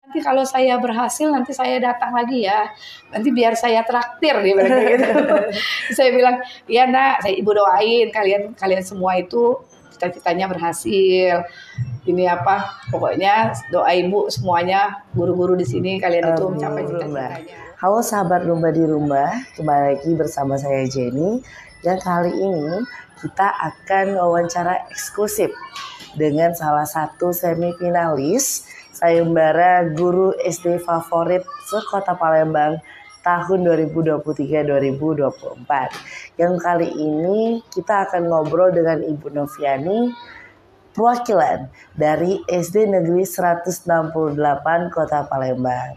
Nanti kalau saya berhasil nanti saya datang lagi ya. Nanti biar saya traktir dia bilang kayak gitu. Saya bilang, "Iya, Nak, saya Ibu doain kalian semua itu cita-citanya berhasil. Ini apa? Pokoknya doa Ibu semuanya guru-guru di sini kalian itu mencapai cita-citanya." Halo sahabat Rumba di Rumah, kembali lagi bersama saya Jenny. Dan kali ini kita akan wawancara eksklusif dengan salah satu semifinalis sayembara guru SD favorit se-Kota Palembang tahun 2023-2024. Yang kali ini kita akan ngobrol dengan Ibu Noviani, perwakilan dari SD Negeri 168 Kota Palembang.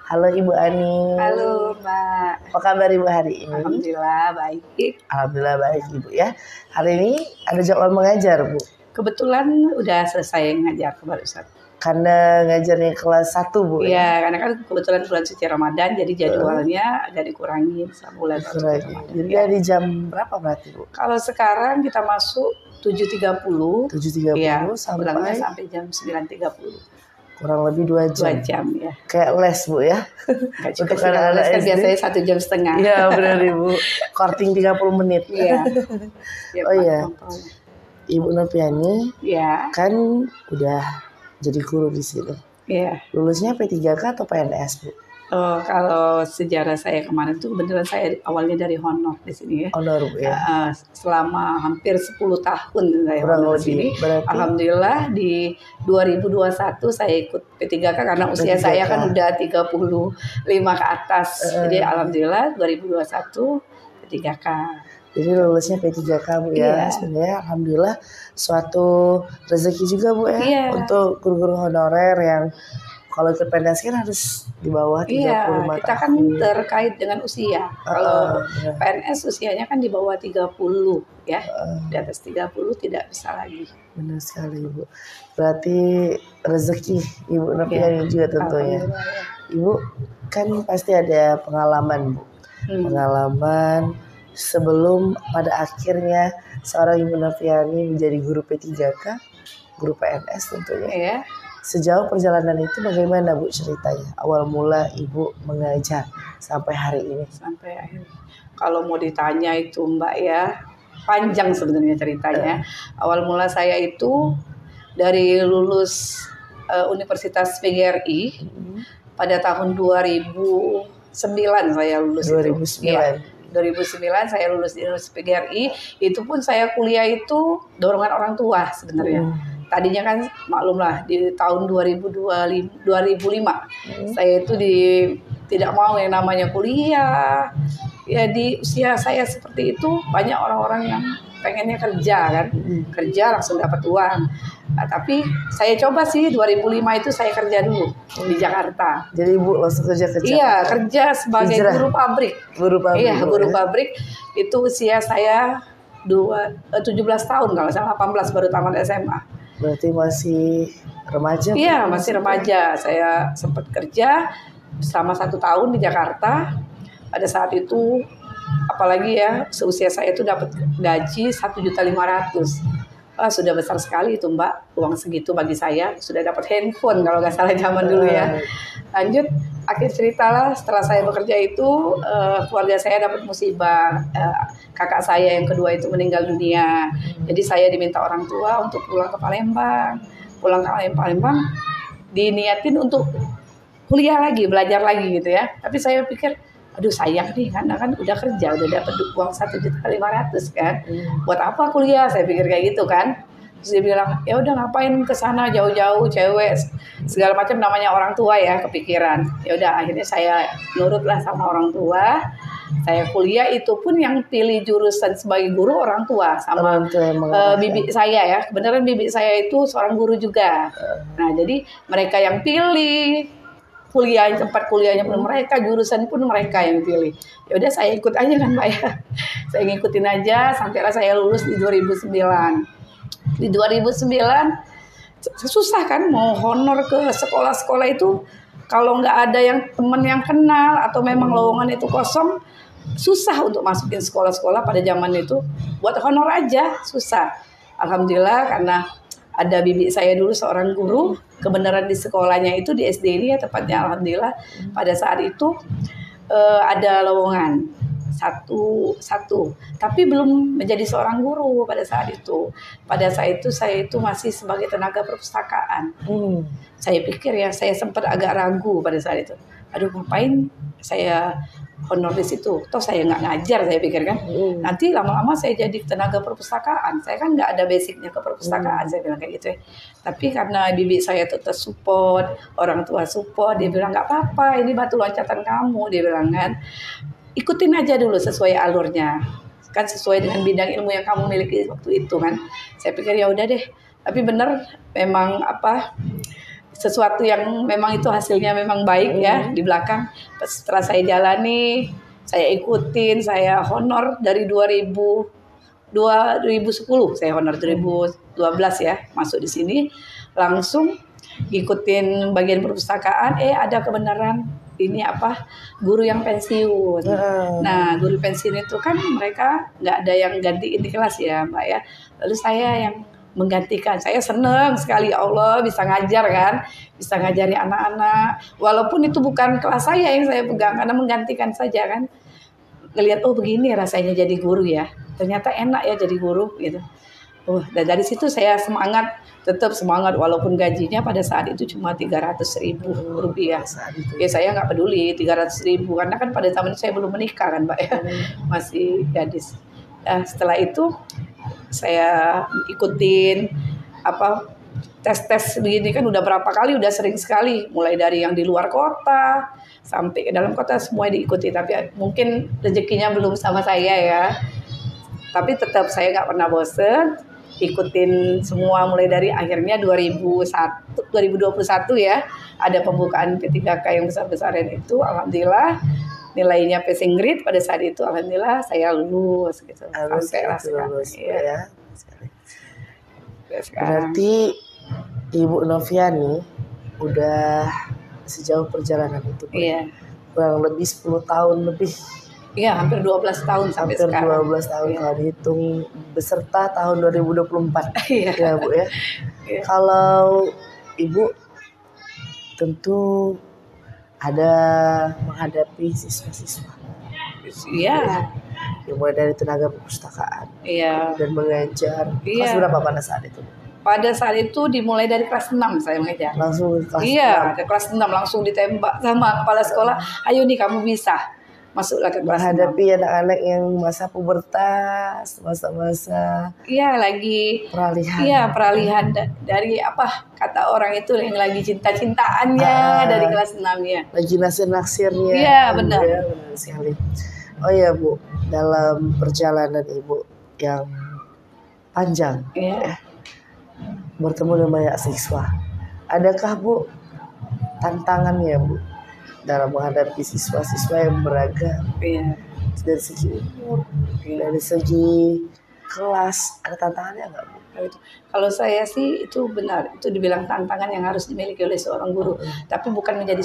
Halo Ibu Ani. Halo Mbak. Apa kabar Ibu hari ini? Alhamdulillah baik. Alhamdulillah baik Ibu ya. Hari ini ada jadwal mengajar Bu? Kebetulan udah selesai ngajar barusan. Karena ngajarnya kelas 1 Bu? Iya, karena kan kebetulan bulan suci Ramadan, jadi jadwalnya agak dikurangin sebulan suci Ramadan. Jadi dari jam berapa berarti Bu? Kalau sekarang kita masuk 7.30. 7.30 ya, sampai jam 9.30. Kurang lebih 2 jam. 2 jam ya. Kayak les Bu ya? Untuk anak-anak kan biasanya 1,5 jam. Iya benar Ibu. Korting 30 menit. Iya. Oh iya. Ibu Noviani kan udah jadi guru di sini. Iya. Lulusnya P3K atau PNS Bu? Oh, kalau sejarah saya kemarin tuh beneran saya awalnya dari honor di sini ya. Honor Bu ya. Selama hampir 10 tahun saya honor di sini. Berarti... Alhamdulillah di 2021 saya ikut P3K karena usia P3K. Saya kan udah 35 ke atas. Jadi alhamdulillah 2021 P3K. Jadi lulusnya P3K Bu ya. Sebenarnya alhamdulillah suatu rezeki juga Bu ya. Untuk guru-guru honorer yang kalau ikut PNS kan harus di bawah 35 tahun. Kita kan terkait dengan usia. Kalau PNS usianya kan di bawah 30 ya. Di atas 30 tidak bisa lagi. Benar sekali Ibu. Berarti rezeki Ibu Noviani juga tentunya. Ibu kan pasti ada pengalaman Bu. Pengalaman sebelum pada akhirnya seorang Ibu Noviani menjadi guru P3K, guru PNS tentunya. Sejauh perjalanan itu bagaimana Bu ceritanya? Awal mula Ibu mengajar sampai hari ini. Sampai akhir. Kalau mau ditanya itu Mbak ya, panjang sebenarnya ceritanya. Awal mula saya itu dari lulus Universitas PGRI pada tahun 2009 saya lulus. 2009. Ya, 2009 saya lulus di Universitas PGRI. Itu pun saya kuliah itu dorongan orang tua sebenarnya. Tadinya kan maklumlah di tahun 2005 saya itu tidak mau yang namanya kuliah. Ya di usia saya seperti itu banyak orang-orang yang pengennya kerja kan. Kerja langsung dapat uang. Nah, tapi saya coba sih 2005 itu saya kerja dulu di Jakarta. Jadi Ibu langsung kerja ke Jakarta? Iya, kerja sebagai guru pabrik. Guru pabrik. Iya, guru pabrik. Itu usia saya 17 tahun kalau saya 18 baru tamat SMA. Berarti masih remaja? Iya, masih remaja. Saya sempat kerja selama 1 tahun di Jakarta. Pada saat itu, apalagi ya, seusia saya itu dapat gaji 1.500.000. Sudah besar sekali itu Mbak, uang segitu bagi saya. Sudah dapat handphone kalau nggak salah zaman dulu ya. Lanjut, akhir cerita lah setelah saya bekerja itu, keluarga saya dapat musibah. Kakak saya yang kedua itu meninggal dunia. Jadi saya diminta orang tua untuk pulang ke Palembang. Pulang ke Palembang, diniatin untuk kuliah lagi, belajar lagi gitu ya. Tapi saya pikir, aduh sayang nih karena kan udah kerja, udah dapat uang 1.500.000 kan. Buat apa kuliah? Saya pikir kayak gitu kan. Terus dia bilang, ya udah ngapain ke sana jauh-jauh cewek segala macam, namanya orang tua ya, kepikiran. Ya udah akhirnya saya nurutlah sama orang tua. Saya kuliah itu pun yang pilih jurusan sebagai guru orang tua sama bibi saya ya. Kebenaran bibi saya itu seorang guru juga. Nah, jadi mereka yang pilih kuliah, tempat kuliahnya pun mereka, jurusan pun mereka yang pilih. Ya udah saya ikut aja kan Pak ya. Saya ngikutin aja sampailah saya lulus di 2009. Di 2009 susah kan mau honor ke sekolah-sekolah itu, kalau nggak ada yang teman yang kenal atau memang lowongan itu kosong, susah untuk masukin sekolah-sekolah pada zaman itu. Buat honor aja susah. Alhamdulillah karena ada bibi saya dulu seorang guru, kebenaran di sekolahnya itu di SD ini ya tepatnya, alhamdulillah pada saat itu ada lowongan satu, tapi belum menjadi seorang guru pada saat itu. Pada saat itu saya itu masih sebagai tenaga perpustakaan. Saya pikir ya, saya sempat agak ragu pada saat itu. Aduh, ngapain saya honor di situ? Toh saya nggak ngajar, saya pikir kan. Nanti lama-lama saya jadi tenaga perpustakaan. Saya kan nggak ada basicnya ke perpustakaan, saya bilang kayak gitu ya. Tapi karena bibi saya tetap support, orang tua support, dia bilang nggak apa-apa, ini batu loncatan kamu, dia bilang kan. Ikutin aja dulu sesuai alurnya, kan sesuai dengan bidang ilmu yang kamu miliki waktu itu kan. Saya pikir ya udah deh, tapi benar memang sesuatu yang memang itu hasilnya memang baik ya di belakang. Setelah saya jalani, saya ikutin, saya honor dari 2010, saya honor 2012 ya masuk di sini, langsung ikutin bagian perpustakaan. Ada kebenaran ini guru yang pensiun. Nah, guru pensiun itu kan mereka nggak ada yang gantiin di kelas ya Mbak ya. Lalu saya yang menggantikan. Saya senang sekali, Allah bisa ngajar kan, bisa ngajari anak-anak. Walaupun itu bukan kelas saya yang saya pegang, karena menggantikan saja kan. Ngelihat begini rasanya jadi guru ya. Ternyata enak ya jadi guru gitu. Dan dari situ saya tetap semangat walaupun gajinya pada saat itu cuma 300.000 rupiah. Ya saya nggak peduli 300.000 karena kan pada zaman itu saya belum menikah kan Mbak ya, masih gadis. Nah, setelah itu saya ikutin tes begini kan udah berapa kali, udah sering sekali, mulai dari yang di luar kota sampai ke dalam kota semua diikuti. Tapi mungkin rezekinya belum sama saya ya. Tapi tetap saya nggak pernah bosen, ikutin semua mulai dari akhirnya 2021 ya ada pembukaan P3K yang besar-besaran itu, alhamdulillah nilainya passing grade pada saat itu, alhamdulillah saya lulus gitu. Lulus ya. Berarti Ibu Noviani udah sejauh perjalanan itu kurang lebih 10 tahun lebih. Iya, hampir 12 tahun sampai sekarang. Hampir 12 tahun kalau dihitung beserta tahun 2024. Ya Bu ya. Kalau Ibu tentu ada menghadapi siswa-siswa. Iya. Mulai dari tenaga perpustakaan. Iya. Dan mengajar. Kelas berapa pada saat itu? Pada saat itu dimulai dari kelas 6 saya mengajar. Langsung kelas 6? Iya, dari kelas 6 langsung ditembak sama kepala sekolah. Ayo nih kamu bisa. Masuklah ke kelas 6. Menghadapi anak-anak yang masa pubertas, masa-masa lagi peralihan. Iya, peralihan dari kata orang itu yang lagi cinta-cintaannya dari kelas 6 ya. Lagi naksir-naksirnya. Iya, benar. Ya, benar sekali. Oh ya Bu, dalam perjalanan Ibu yang panjang bertemu dengan banyak siswa, adakah Bu tantangannya Bu dalam menghadapi siswa-siswa yang beragam? Dari segi umur, dari segi kelas, ada tantangannya nggak Bu? Kalau saya sih itu benar, itu dibilang tantangan yang harus dimiliki oleh seorang guru, tapi bukan menjadi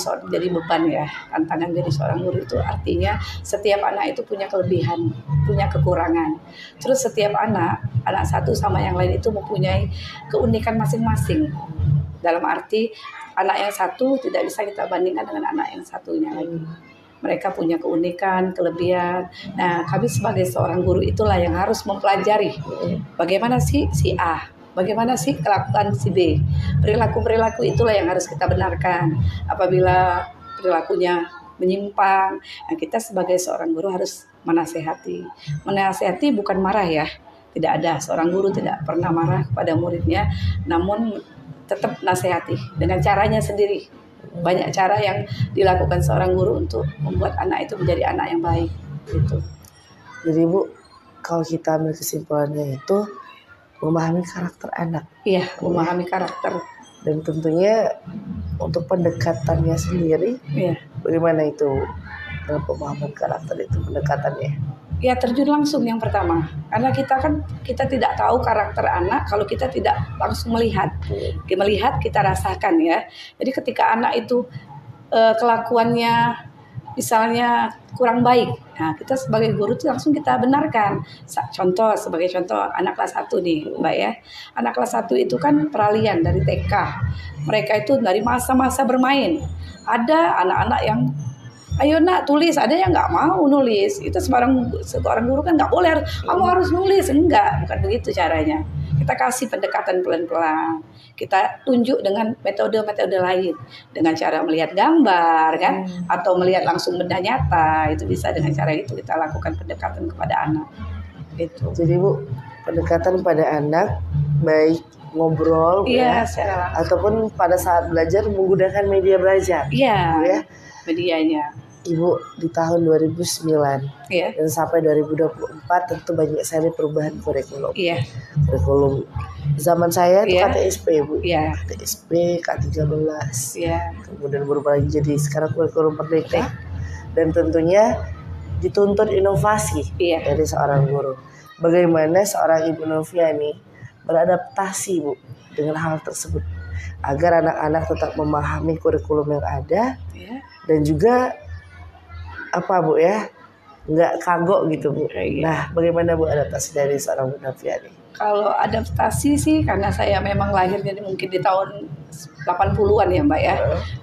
beban ya. Tantangan jadi seorang guru itu artinya setiap anak itu punya kelebihan, punya kekurangan. Terus setiap anak satu sama yang lain itu mempunyai keunikan masing-masing. Dalam arti anak yang satu tidak bisa kita bandingkan dengan anak yang satunya lagi. Mereka punya keunikan, kelebihan. Nah, kami sebagai seorang guru itulah yang harus mempelajari bagaimana sih si A, bagaimana sih kelakuan si B. Perilaku-perilaku itulah yang harus kita benarkan. Apabila perilakunya menyimpang, nah kita sebagai seorang guru harus menasehati. Menasehati bukan marah ya. Tidak ada, seorang guru tidak pernah marah kepada muridnya, namun tetap nasihati dengan caranya sendiri. Banyak cara yang dilakukan seorang guru untuk membuat anak itu menjadi anak yang baik gitu. Jadi Bu, kalau kita ambil kesimpulannya itu memahami karakter anak. Iya, memahami karakter. Dan tentunya untuk pendekatannya sendiri, bagaimana itu dalam pemahaman karakter itu pendekatannya? Ya terjun langsung yang pertama, karena kita tidak tahu karakter anak kalau kita tidak langsung melihat. Melihat kita rasakan ya. Jadi ketika anak itu kelakuannya misalnya kurang baik, nah kita sebagai guru tuh langsung kita benarkan. Contoh, sebagai contoh anak kelas 1 nih Mbak ya, anak kelas 1 itu kan peralihan dari TK, mereka itu dari masa-masa bermain. Ada anak-anak yang ayo nak tulis, ada yang nggak mau nulis. Itu seorang guru kan nggak boleh, kamu harus nulis. Enggak, bukan begitu caranya. Kita kasih pendekatan pelan-pelan. Kita tunjuk dengan metode-metode lain, dengan cara melihat gambar kan, atau melihat langsung benda nyata. Itu bisa dengan cara itu kita lakukan pendekatan kepada anak. Gitu. Jadi Bu, pendekatan pada anak baik ngobrol Iya, ya, ataupun pada saat belajar menggunakan media belajar. Iya, ya. Medianya. Ibu di tahun 2009 dan sampai 2024 tentu banyak sekali perubahan kurikulum. Kurikulum zaman saya itu KTSP Bu, KTSP K13, kemudian berubah lagi jadi sekarang kurikulum merdeka, dan tentunya dituntut inovasi dari seorang guru. Bagaimana seorang Ibu Noviani beradaptasi Bu dengan hal tersebut agar anak-anak tetap memahami kurikulum yang ada dan juga apa Bu ya, nggak kagok gitu Bu. Nah, bagaimana Bu adaptasi dari seorang Bu Noviani? Kalau adaptasi sih karena saya memang lahirnya mungkin di tahun 80-an ya Mbak ya.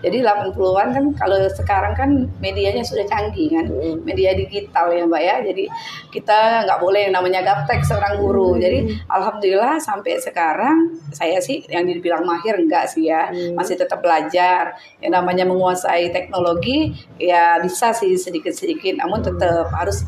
Jadi 80-an kan, kalau sekarang kan medianya sudah canggih kan, media digital ya Mbak ya. Jadi kita nggak boleh yang namanya gaptek seorang guru. Jadi alhamdulillah sampai sekarang saya sih yang dibilang mahir enggak sih ya, masih tetap belajar. Yang namanya menguasai teknologi ya bisa sih sedikit-sedikit, namun tetap harus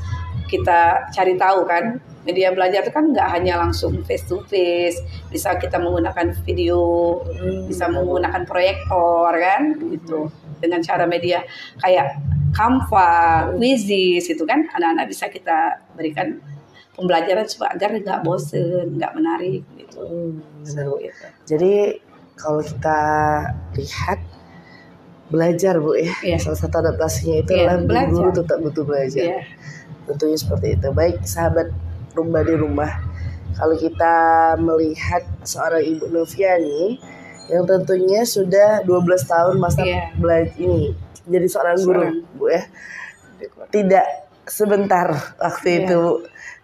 kita cari tahu kan. Media belajar itu kan nggak hanya langsung face to face, bisa kita menggunakan video, bisa menggunakan proyektor kan, gitu. Dengan cara media kayak Canva, Quizzes itu kan, anak-anak bisa kita berikan pembelajaran supaya agar nggak bosen, nggak menarik gitu. Benar Bu. Jadi kalau kita lihat belajar Bu ya, salah satu adaptasinya itu adalah guru tetap butuh belajar. Tentunya seperti itu. Baik sahabat Rumba di Rumah, kalau kita melihat seorang Ibu Noviani yang tentunya sudah 12 tahun masa belajar ini jadi seorang guru Bu ya, tidak sebentar waktu itu Bu,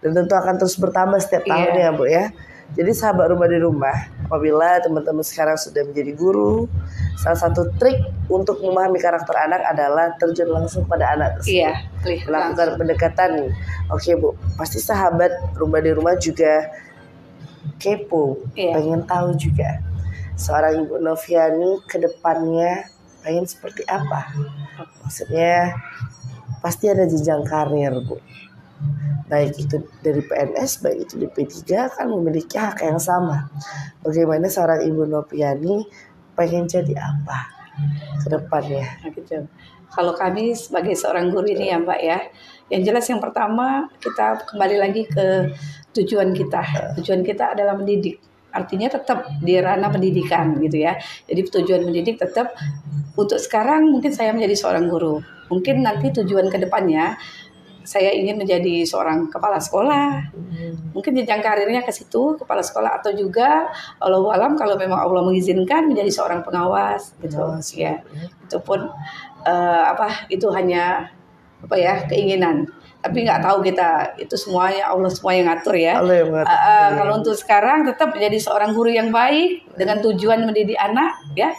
dan tentu akan terus bertambah setiap tahunnya Bu ya. Jadi sahabat Rumah di Rumah, apabila teman-teman sekarang sudah menjadi guru, salah satu trik untuk memahami karakter anak adalah terjun langsung pada anak tersebut, melakukan pendekatan. Oke Bu, pasti sahabat Rumah di Rumah juga kepo, pengen tahu juga seorang Ibu Noviani ke depannya pengen seperti apa. Maksudnya pasti ada jenjang karir Bu, baik itu dari PNS, baik itu di P3 kan memiliki hak yang sama. Bagaimana seorang Ibu Noviani pengen jadi apa ke depannya? Kalau kami sebagai seorang guru ini ya Mbak ya, yang jelas yang pertama kita kembali lagi ke tujuan kita. Tujuan kita adalah mendidik. Artinya tetap di ranah pendidikan gitu ya. Jadi tujuan mendidik tetap, untuk sekarang mungkin saya menjadi seorang guru. Mungkin nanti tujuan ke depannya saya ingin menjadi seorang kepala sekolah, mungkin jenjang karirnya ke situ, kepala sekolah, atau juga Allahu alam kalau memang Allah mengizinkan menjadi seorang pengawas gitu ya. Itu pun itu hanya keinginan, tapi nggak tahu kita, itu semuanya Allah semua yang ngatur ya. Kalau untuk sekarang tetap menjadi seorang guru yang baik dengan tujuan mendidik anak ya,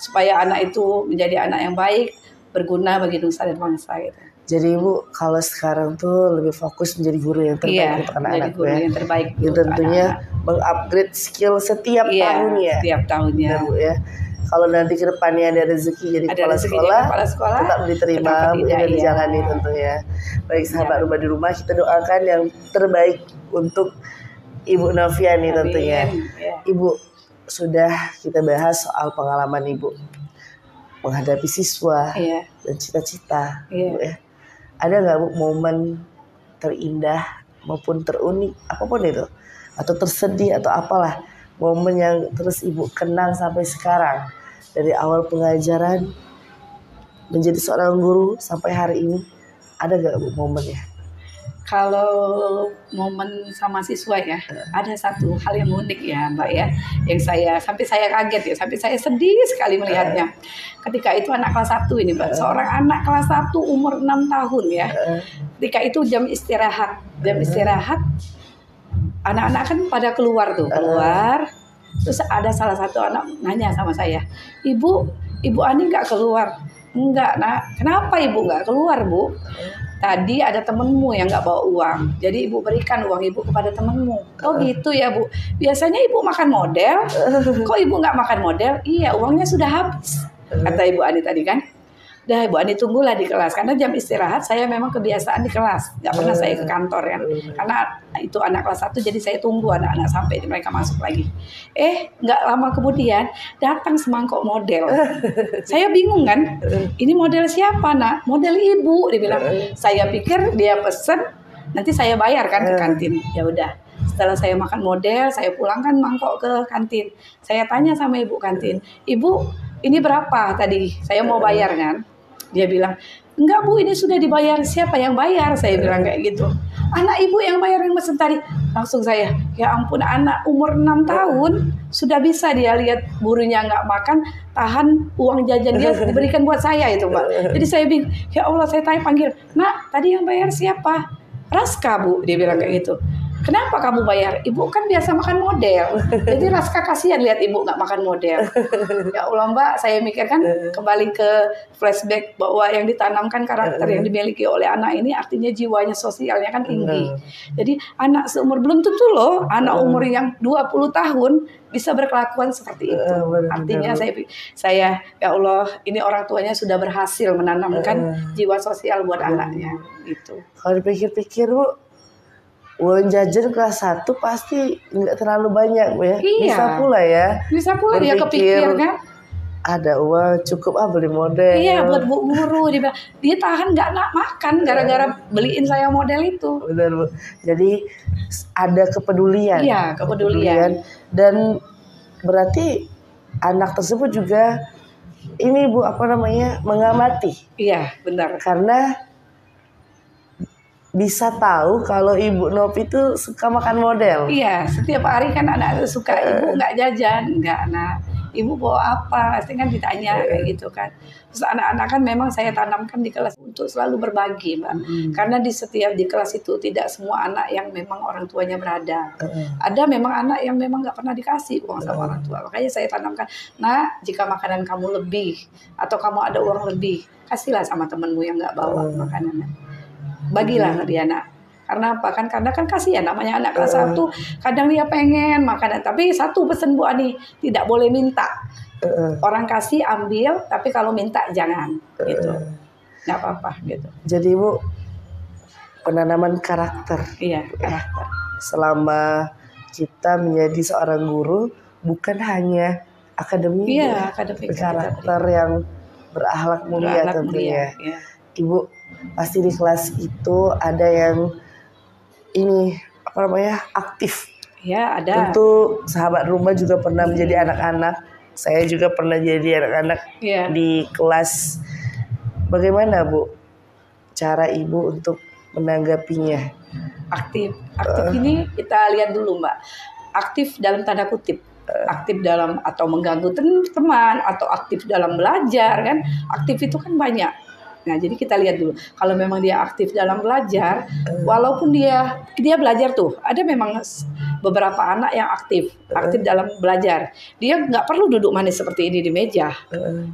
supaya anak itu menjadi anak yang baik, berguna bagi nusa dan bangsa gitu. Jadi Ibu kalau sekarang tuh lebih fokus menjadi guru yang terbaik untuk anak-anak ya. Yang terbaik. Yang tentunya mengupgrade skill setiap tahunnya. Setiap tahunnya. Bu ya. Kalau nanti ke depannya ada rezeki jadi kepala sekolah, tetap diterima dan dijalani tentunya. Baik sahabat Rumah di Rumah, kita doakan yang terbaik untuk Ibu Noviani tentunya. Ibu, sudah kita bahas soal pengalaman Ibu menghadapi siswa dan cita-cita Bu ya. Ada nggak Bu momen terindah maupun terunik apapun itu, atau tersedih atau apalah, momen yang terus Ibu kenang sampai sekarang dari awal pengajaran menjadi seorang guru sampai hari ini, ada nggak Bu momennya? Kalau momen sama siswa ya, ada satu hal yang unik ya Mbak ya, yang sampai saya kaget ya, sampai saya sedih sekali melihatnya. Ketika itu anak kelas 1 ini Mbak, seorang anak kelas 1 umur 6 tahun ya. Ketika itu jam istirahat, anak-anak kan pada keluar tuh, terus ada salah satu anak nanya sama saya, Ibu Ani nggak keluar? Enggak nak, kenapa ibu nggak keluar Bu? Tadi ada temenmu yang nggak bawa uang, jadi ibu berikan uang ibu kepada temenmu. Oh gitu ya Bu, biasanya ibu makan model, kok ibu nggak makan model? Iya, uangnya sudah habis, kata Ibu Ani tadi kan. Dah Ibu Ani tunggulah di kelas, karena jam istirahat saya memang kebiasaan di kelas, nggak pernah saya ke kantor kan, karena itu anak kelas 1, jadi saya tunggu anak-anak sampai mereka masuk lagi. Nggak lama kemudian datang semangkok model. Saya bingung kan, ini model siapa nak? Model ibu, dibilang. Saya pikir dia pesen, nanti saya bayar kan ke kantin. Ya udah. Setelah saya makan model, saya pulangkan mangkok ke kantin. Saya tanya sama ibu kantin, Ibu, ini berapa tadi? Saya mau bayar kan? Dia bilang, enggak Bu, ini sudah dibayar. Siapa yang bayar? Saya bilang kayak gitu. Anak ibu yang bayar yang mesen tadi. Langsung saya, ya ampun, anak umur 6 tahun sudah bisa dia lihat gurunya nggak makan, tahan uang jajan dia diberikan buat saya itu Mbak. Jadi saya bingung, ya Allah, saya panggil, nak tadi yang bayar siapa? Raska Bu, dia bilang kayak gitu. Kenapa kamu bayar? Ibu kan biasa makan model. Jadi Raska kasihan lihat ibu nggak makan model. Ya Allah Mbak, saya mikir kan kembali ke flashback bahwa yang ditanamkan karakter yang dimiliki oleh anak ini artinya jiwanya sosialnya kan tinggi. Jadi anak seumur, belum tentu loh anak umur yang 20 tahun bisa berkelakuan seperti itu. Artinya saya ya Allah, ini orang tuanya sudah berhasil menanamkan jiwa sosial buat anaknya gitu. Kalau dipikir-pikir Bu, uang jajan kelas 1 pasti nggak terlalu banyak Bu ya. Iya. Bisa pula dia kepikir kan. Ada uang cukup beli model. Iya, buat Bu Guru. Dia tahan nggak nak makan gara-gara beliin saya model itu. Benar Bu. Jadi ada kepedulian. Iya, kepedulian. Dan berarti anak tersebut juga ini Bu mengamati. Iya, benar. Karena bisa tahu kalau Ibu Novi itu suka makan model. Iya, setiap hari kan anak suka, Ibu nggak jajan, nggak nak. Ibu bawa apa? Pasti kan ditanya kayak gitu kan. Terus anak-anak kan memang saya tanamkan di kelas untuk selalu berbagi, Mbak. Karena di kelas itu tidak semua anak yang memang orang tuanya berada. Ada memang anak yang memang nggak pernah dikasih uang sama orang tua. Makanya saya tanamkan, nah jika makanan kamu lebih atau kamu ada uang lebih, kasihlah sama temenmu yang nggak bawa makanannya. Bagilah ke dia nak. Karena apa? Karena kan kasihan namanya anak kelas 1, kadang dia pengen makanan, tapi satu pesan Bu Ani, tidak boleh minta. Orang kasih ambil, tapi kalau minta jangan gitu. Nggak apa-apa gitu. Jadi Bu, penanaman karakter. Iya, karakter. Selama kita menjadi seorang guru, bukan hanya akademik, iya, akademik, karakter yang berakhlak mulia tentunya. Iya. Ibu pasti di kelas itu ada yang aktif. Ya, ada. Tentu sahabat rumah juga pernah menjadi anak-anak. Saya juga pernah jadi anak-anak di kelas. Bagaimana Bu cara Ibu untuk menanggapinya? Aktif ini kita lihat dulu Mbak. Aktif dalam tanda kutip. Aktif dalam atau mengganggu teman atau aktif dalam belajar kan. Aktif itu kan banyak. Nah, jadi kita lihat dulu. Kalau memang dia aktif dalam belajar, walaupun dia belajar tuh, ada memang beberapa anak yang aktif dalam belajar. Dia nggak perlu duduk manis seperti ini di meja.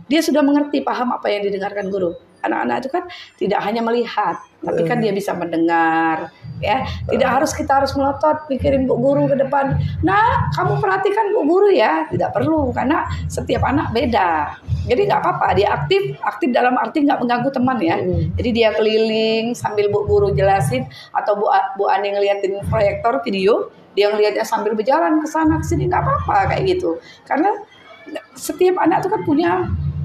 Dia sudah mengerti, paham apa yang didengarkan guru. Anak-anak itu kan tidak hanya melihat, tapi kan dia bisa mendengar, ya. Tidak kita harus melotot pikirin Bu Guru ke depan. Nah, kamu perhatikan Bu Guru ya. Tidak perlu, karena setiap anak beda. Jadi nggak apa-apa, dia aktif dalam arti nggak mengganggu teman ya. Jadi dia keliling sambil Bu Guru jelasin, atau Bu Ani ngeliatin proyektor video, dia ngeliatnya sambil berjalan ke sana ke sini, nggak apa-apa kayak gitu. Karena setiap anak itu kan punya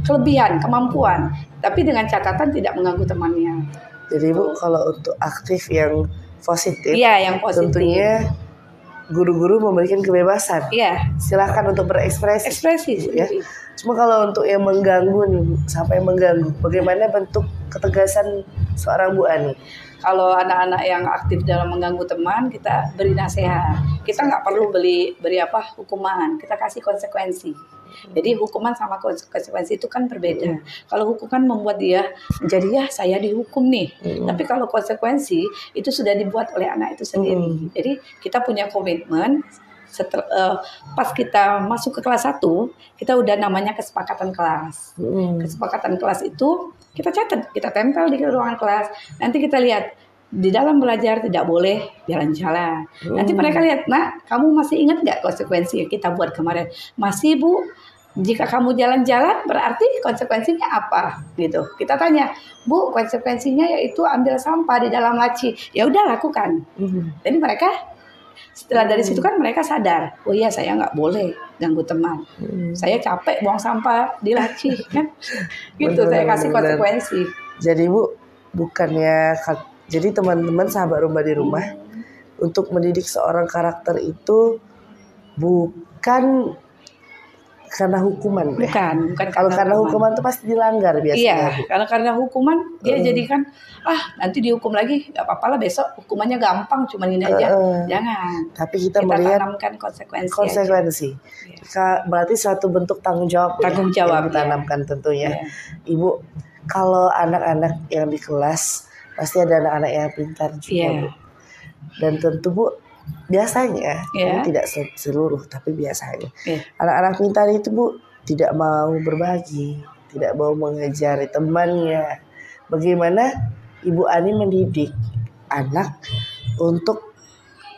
kelebihan, kemampuan, tapi dengan catatan tidak mengganggu temannya. Jadi Bu, kalau untuk aktif yang positif, yang positif, tentunya guru-guru memberikan kebebasan. Iya. Silahkan untuk berekspresi. Ekspresi ya. Cuma kalau untuk yang mengganggu nih Bu, sampai mengganggu, bagaimana bentuk ketegasan seorang Bu Ani? Kalau anak-anak yang aktif dalam mengganggu teman, kita beri nasihat. Kita nggak perlu beri apa hukuman, kita kasih konsekuensi. Jadi hukuman sama konsekuensi itu kan berbeda. Kalau hukuman membuat dia menjadi ya saya dihukum nih. Tapi kalau konsekuensi itu sudah dibuat oleh anak itu sendiri. Jadi kita punya komitmen. Pas kita masuk ke kelas 1, kita udah namanya kesepakatan kelas. Kesepakatan kelas itu kita catat, kita tempel di ruangan kelas. Nanti kita lihat di dalam belajar tidak boleh jalan-jalan. Nanti mereka lihat, nah kamu masih ingat nggak konsekuensi yang kita buat kemarin? Masih Bu. Jika kamu jalan-jalan berarti konsekuensinya apa? Gitu. Kita tanya, Bu, konsekuensinya yaitu ambil sampah di dalam laci. Ya udah lakukan. Jadi mereka setelah dari situ kan mereka sadar, oh iya saya nggak boleh ganggu teman. Saya capek buang sampah di laci kan. Gitu saya kasih konsekuensi. Jadi Bu, bukannya jadi teman-teman sahabat rumah di rumah untuk mendidik seorang karakter itu bukan karena hukuman. Bukan kalau karena hukuman itu pasti dilanggar biasanya. Iya, karena hukuman dia jadikan nanti dihukum lagi nggak apa-apa lah, besok hukumannya gampang cuma ini aja. Jangan. Tapi kita melihat tanamkan konsekuensi. Berarti suatu bentuk tanggung jawab yang ditanamkan tentunya. Ibu, kalau anak-anak yang di kelas pasti ada anak-anak yang pintar juga Bu. Dan tentu Bu, biasanya ini tidak seluruh tapi biasanya anak-anak pintar itu Bu tidak mau berbagi, tidak mau mengajari temannya. Bagaimana Ibu Ani mendidik anak untuk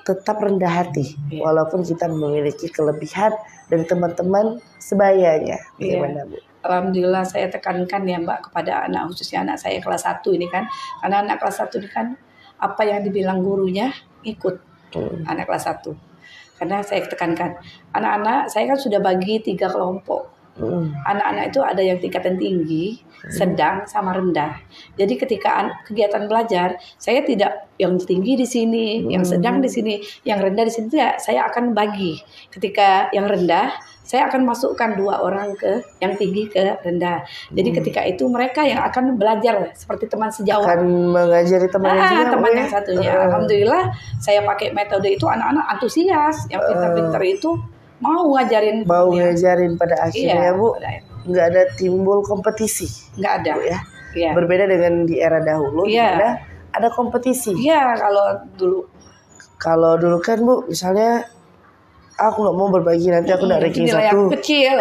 tetap rendah hati walaupun kita memiliki kelebihan dari teman-teman sebayanya? Bagaimana Bu? Alhamdulillah saya tekankan ya Mbak kepada anak, khususnya anak saya kelas 1 ini kan, karena anak kelas 1 ini kan apa yang dibilang gurunya ikut. Anak kelas 1. Karena saya tekankan, anak-anak saya kan sudah bagi 3 kelompok. Anak-anak itu ada yang tingkatan tinggi, sedang, sama rendah. Jadi ketika kegiatan belajar, saya tidak yang tinggi di sini, yang sedang di sini, yang rendah di sini, tidak. Saya akan bagi. Ketika yang rendah, saya akan masukkan 2 orang ke yang tinggi ke rendah. Jadi ketika itu mereka yang akan belajar seperti teman sejawat. Akan mengajari teman yang satunya. Alhamdulillah saya pakai metode itu, anak-anak antusias. Yang pintar-pintar itu mau ngajarin. Pada akhirnya Bu. Nggak ada timbul kompetisi. Nggak ada. Bu, ya. Berbeda dengan di era dahulu. Ada kompetisi. Iya, kalau dulu kan Bu, misalnya aku nggak mau berbagi, nanti aku nggak ranking 1. Kecil.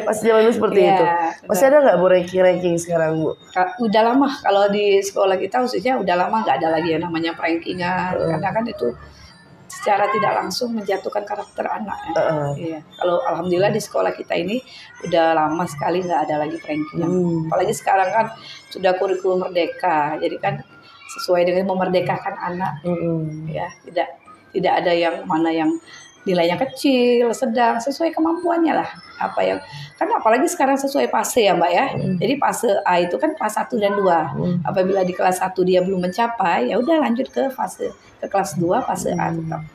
Pas zaman dulu seperti itu. Masih ada nggak Bu ranking sekarang Bu? Udah lama. Kalau di sekolah kita khususnya udah lama nggak ada lagi yang namanya rankingan. Karena kan itu secara tidak langsung menjatuhkan karakter anak. Kalau alhamdulillah di sekolah kita ini udah lama sekali nggak ada lagi rankingan. Apalagi sekarang kan sudah kurikulum merdeka. Jadi kan sesuai dengan memerdekakan anak. Ya, tidak ada yang mana yang nilainya kecil, sedang, sesuai kemampuannya lah. Kan apalagi sekarang sesuai fase ya Mbak ya. Jadi fase A itu kan kelas 1 dan 2. Apabila di kelas 1 dia belum mencapai, ya udah lanjut ke kelas 2 fase A tetap.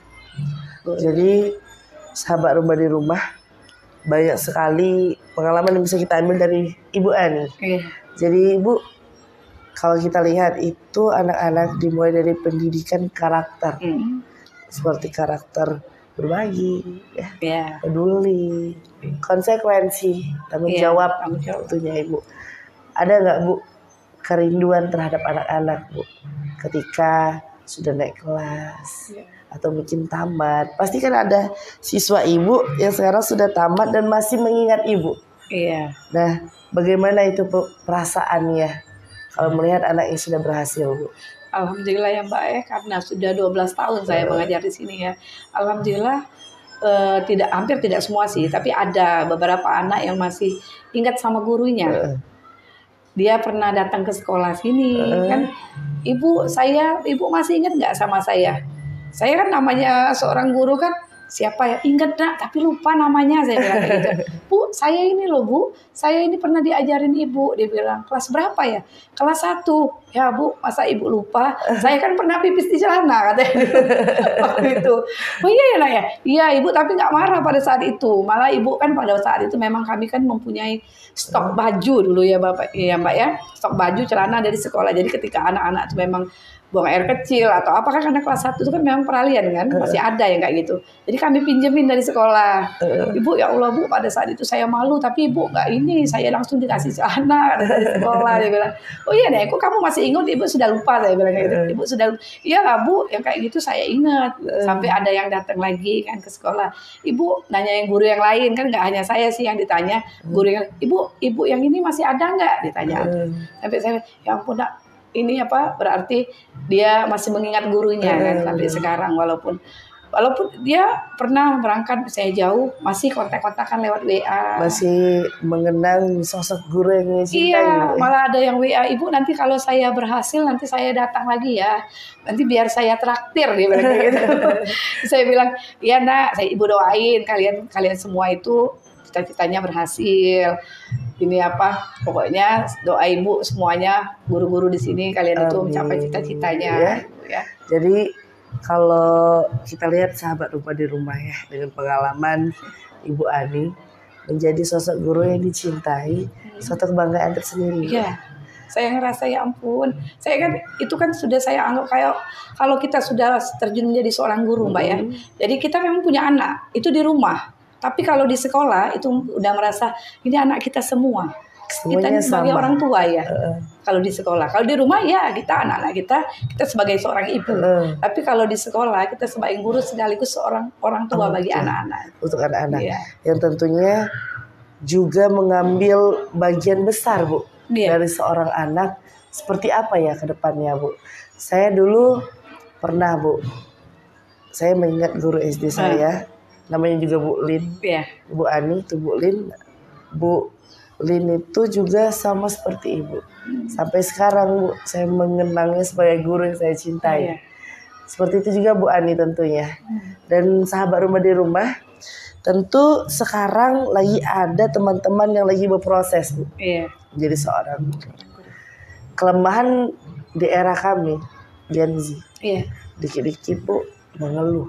Jadi sahabat rumah di rumah, banyak sekali pengalaman yang bisa kita ambil dari Ibu Ani. Jadi Ibu, kalau kita lihat itu anak-anak dimulai dari pendidikan karakter. Seperti karakter berbagi, peduli, konsekuensi, tanggung jawab tentunya Ibu. Ada nggak Bu kerinduan terhadap anak-anak Bu ketika sudah naik kelas atau mungkin tamat? Pasti kan ada siswa Ibu yang sekarang sudah tamat dan masih mengingat Ibu. Nah, bagaimana itu perasaannya kalau melihat anak yang sudah berhasil Bu? Alhamdulillah ya Mbak ya, karena sudah 12 tahun saya mengajar di sini ya. Alhamdulillah hampir tidak semua sih, tapi ada beberapa anak yang masih ingat sama gurunya. Dia pernah datang ke sekolah sini kan, ibu masih ingat nggak sama saya? Saya kan namanya seorang guru kan siapa ya? Ingat nak, tapi lupa namanya, saya bilang kayak gitu. Bu, saya ini loh Bu, saya ini pernah diajarin ibu. Dia bilang, kelas berapa ya? Kelas 1. Ya Bu, masa ibu lupa? Saya kan pernah pipis di celana, katanya. Waktu itu. Oh iya ya nak ya? Iya ibu, tapi nggak marah pada saat itu. Malah ibu kan pada saat itu memang kami kan mempunyai stok baju dulu ya Bapak, ya Mbak ya. Stok baju celana dari sekolah. Jadi ketika anak-anak itu memang buang air kecil atau apa kan, karena kelas 1 itu kan memang peralihan kan, masih ada yang kayak gitu. Jadi kami pinjemin dari sekolah. Ibu, ya Allah Bu, pada saat itu saya malu, tapi ibu nggak ini, saya langsung dikasih celana dari sekolah. Dia bilang, oh iya deh, kok kamu masih ingat, ibu sudah lupa, saya bilang kayak gitu. Ibu sudah, iya lah Bu, yang kayak gitu saya ingat. Sampai ada yang datang lagi kan ke sekolah, ibu nanya yang guru yang lain kan, nggak hanya saya sih yang ditanya, guru yang, ibu yang ini masih ada nggak, ditanya. Sampai saya, ya ampun nak, ini apa berarti dia masih mengingat gurunya kan sampai sekarang, walaupun dia pernah berangkat saya jauh, masih kontak-kontakan lewat WA, masih mengenang sosok guru yang cintai. Iya, malah ada yang WA, ibu nanti kalau saya berhasil nanti saya datang lagi ya, nanti biar saya traktir, dia bilang kayak gitu. Saya bilang iya nak, ibu doain kalian semua itu cita-citanya berhasil. Ini apa, pokoknya doa ibu semuanya, guru-guru di sini kalian itu mencapai cita-citanya ya. Jadi kalau kita lihat sahabat rumah di rumah ya, dengan pengalaman Ibu Ani menjadi sosok guru yang dicintai, suatu kebanggaan tersendiri. Iya. Saya ngerasa ya ampun, saya kan itu kan sudah saya anggap kayak kalau kita sudah terjun menjadi seorang guru Mbak ya. Jadi kita memang punya anak itu di rumah. Tapi kalau di sekolah itu udah merasa ini anak kita semua. Semuanya kita sebagai sama. orang tua ya. Kalau di sekolah, kalau di rumah ya kita anak-anak kita sebagai seorang ibu. Tapi kalau di sekolah kita sebagai guru sekaligus seorang orang tua bagi anak-anak. Untuk anak-anak yang tentunya juga mengambil bagian besar Bu dari seorang anak. Seperti apa ya ke depannya Bu? Saya dulu pernah Bu, saya mengingat guru SD saya. Namanya juga Bu Lin, Bu Ani itu Bu Lin. Bu Lin itu juga sama seperti ibu. Sampai sekarang Bu, saya mengenangnya sebagai guru yang saya cintai. Seperti itu juga Bu Ani tentunya. Dan sahabat rumah di rumah, tentu sekarang lagi ada teman-teman yang lagi berproses Bu. Jadi seorang kelemahan di era kami, Gen Z. Dikit-dikit Bu mengeluh.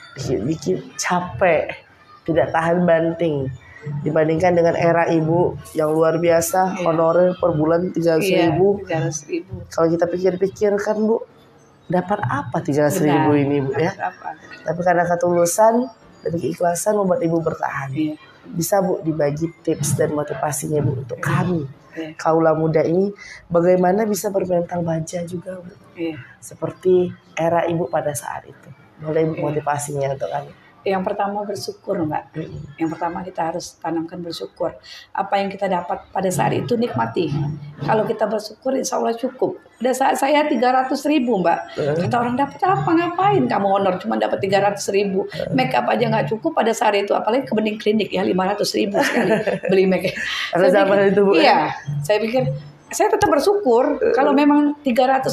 Dikit-dikit capek, tidak tahan banting dibandingkan dengan era ibu yang luar biasa, honorer per bulan 300.000. Kalau kita pikir-pikir kan Bu, dapat apa 300.000 ini Bu ya? Tapi karena ketulusan dan keikhlasan membuat ibu bertahan. Bisa Bu dibagi tips dan motivasinya Bu untuk kami kaula muda ini, bagaimana bisa bermental baja juga Bu, seperti era ibu pada saat itu. Boleh motivasinya untuk kami. Yang pertama bersyukur Mbak. Yang pertama kita harus tanamkan bersyukur. Apa yang kita dapat pada saat itu nikmati. Kalau kita bersyukur insya Allah cukup. Pada saat saya 300.000 Mbak. Kata orang dapat apa, ngapain kamu honor cuma dapat 300.000. Make up aja nggak cukup pada saat itu. Apalagi ke bening klinik ya 500.000 sekali beli make up. Pada zaman itu Bu. Iya, saya pikir saya tetap bersyukur. Kalau memang 300.000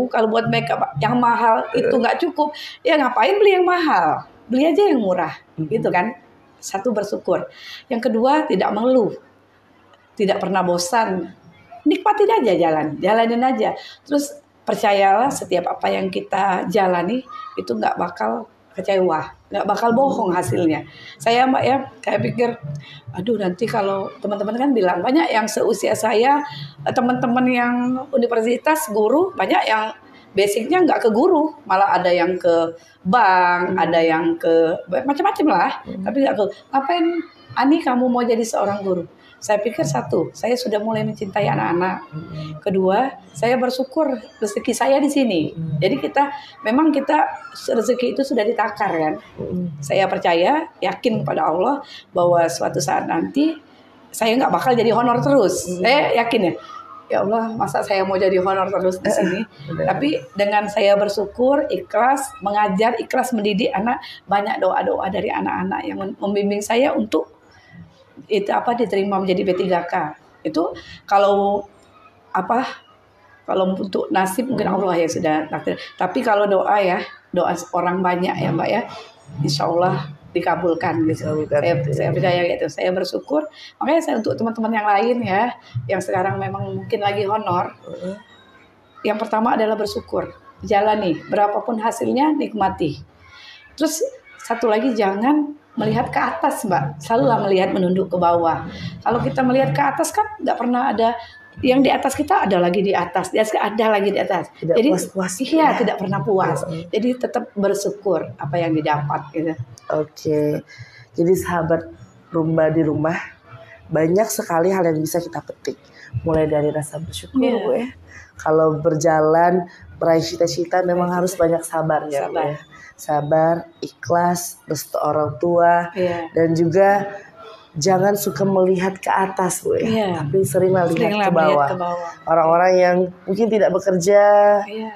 kalau buat makeup yang mahal itu nggak cukup, ya ngapain beli yang mahal, beli aja yang murah gitu kan. Satu, bersyukur. Yang kedua, tidak mengeluh, tidak pernah bosan, nikmatin aja, jalanin aja. Terus percayalah setiap apa yang kita jalani itu nggak bakal kecewa, nggak bakal bohong hasilnya. Saya Mbak ya, kayak pikir, aduh nanti kalau teman-teman kan bilang banyak yang seusia saya, teman-teman yang universitas guru banyak yang basicnya nggak ke guru, malah ada yang ke bank, ada yang ke macam-macam lah, tapi nggak ke. Ngapain Ani kamu mau jadi seorang guru? Saya pikir satu, saya sudah mulai mencintai anak-anak. Kedua, saya bersyukur rezeki saya di sini. Jadi memang kita rezeki itu sudah ditakar kan. Saya percaya, yakin kepada Allah bahwa suatu saat nanti saya nggak bakal jadi honor terus. Saya yakin ya. Ya Allah, masa saya mau jadi honor terus di sini? Tapi dengan saya bersyukur, ikhlas mengajar, ikhlas mendidik anak, banyak doa-doa dari anak-anak yang membimbing saya untuk diterima menjadi P3K. Itu kalau Kalau untuk nasib mungkin Allah ya sudah takdir. Tapi kalau doa ya, doa orang banyak ya Mbak ya, insya Allah dikabulkan gitu. Saya percaya gitu. Saya bersyukur. Makanya saya untuk teman-teman yang lain ya, yang sekarang memang mungkin lagi honor. Yang pertama adalah bersyukur, jalani, berapapun hasilnya nikmati. Terus satu lagi, jangan melihat ke atas Mbak, selalulah melihat menunduk ke bawah. Kalau kita melihat ke atas kan nggak pernah ada yang di atas kita, ada lagi di atas, ada lagi di atas. Tidak Jadi puas-puas, iya, tidak pernah puas. Jadi tetap bersyukur apa yang didapat gitu. Oke. Jadi sahabat Rumba di Rumah, banyak sekali hal yang bisa kita petik. Mulai dari rasa bersyukur Bu ya. Kalau berjalan meraih cita-cita memang harus banyak sabar ya Bu ya. Sabar, ikhlas, restu orang tua, dan juga jangan suka melihat ke atas Bu ya, tapi seringlah lihat ke bawah. Orang-orang yang mungkin tidak bekerja,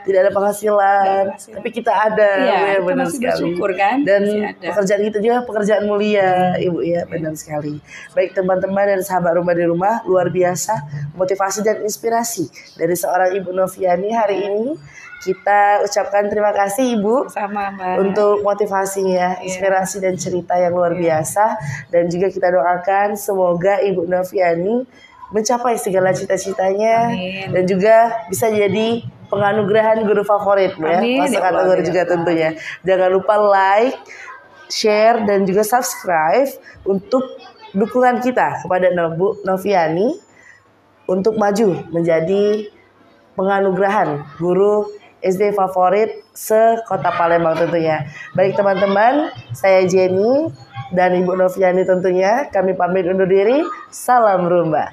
tidak ada penghasilan, tapi kita ada, ya, benar sekali. Kan? Dan pekerjaan kita juga pekerjaan mulia, Ibu ya, benar sekali. Baik teman-teman dan sahabat Rumah di Rumah, luar biasa motivasi dan inspirasi dari seorang Ibu Noviani hari ini. Kita ucapkan terima kasih Ibu sama Mbak untuk motivasinya, inspirasi dan cerita yang luar biasa. Dan juga kita doakan semoga Ibu Noviani mencapai segala cita-citanya. Amin. Dan juga bisa jadi penganugerahan guru favorit ya, masuk kategori juga tentunya. Jangan lupa like, share dan juga subscribe untuk dukungan kita kepada Bu Noviani untuk maju menjadi penganugerahan guru SD favorit se-Kota Palembang tentunya. Baik teman-teman, saya Jenny dan Ibu Noviani tentunya. Kami pamit undur diri. Salam Rumba.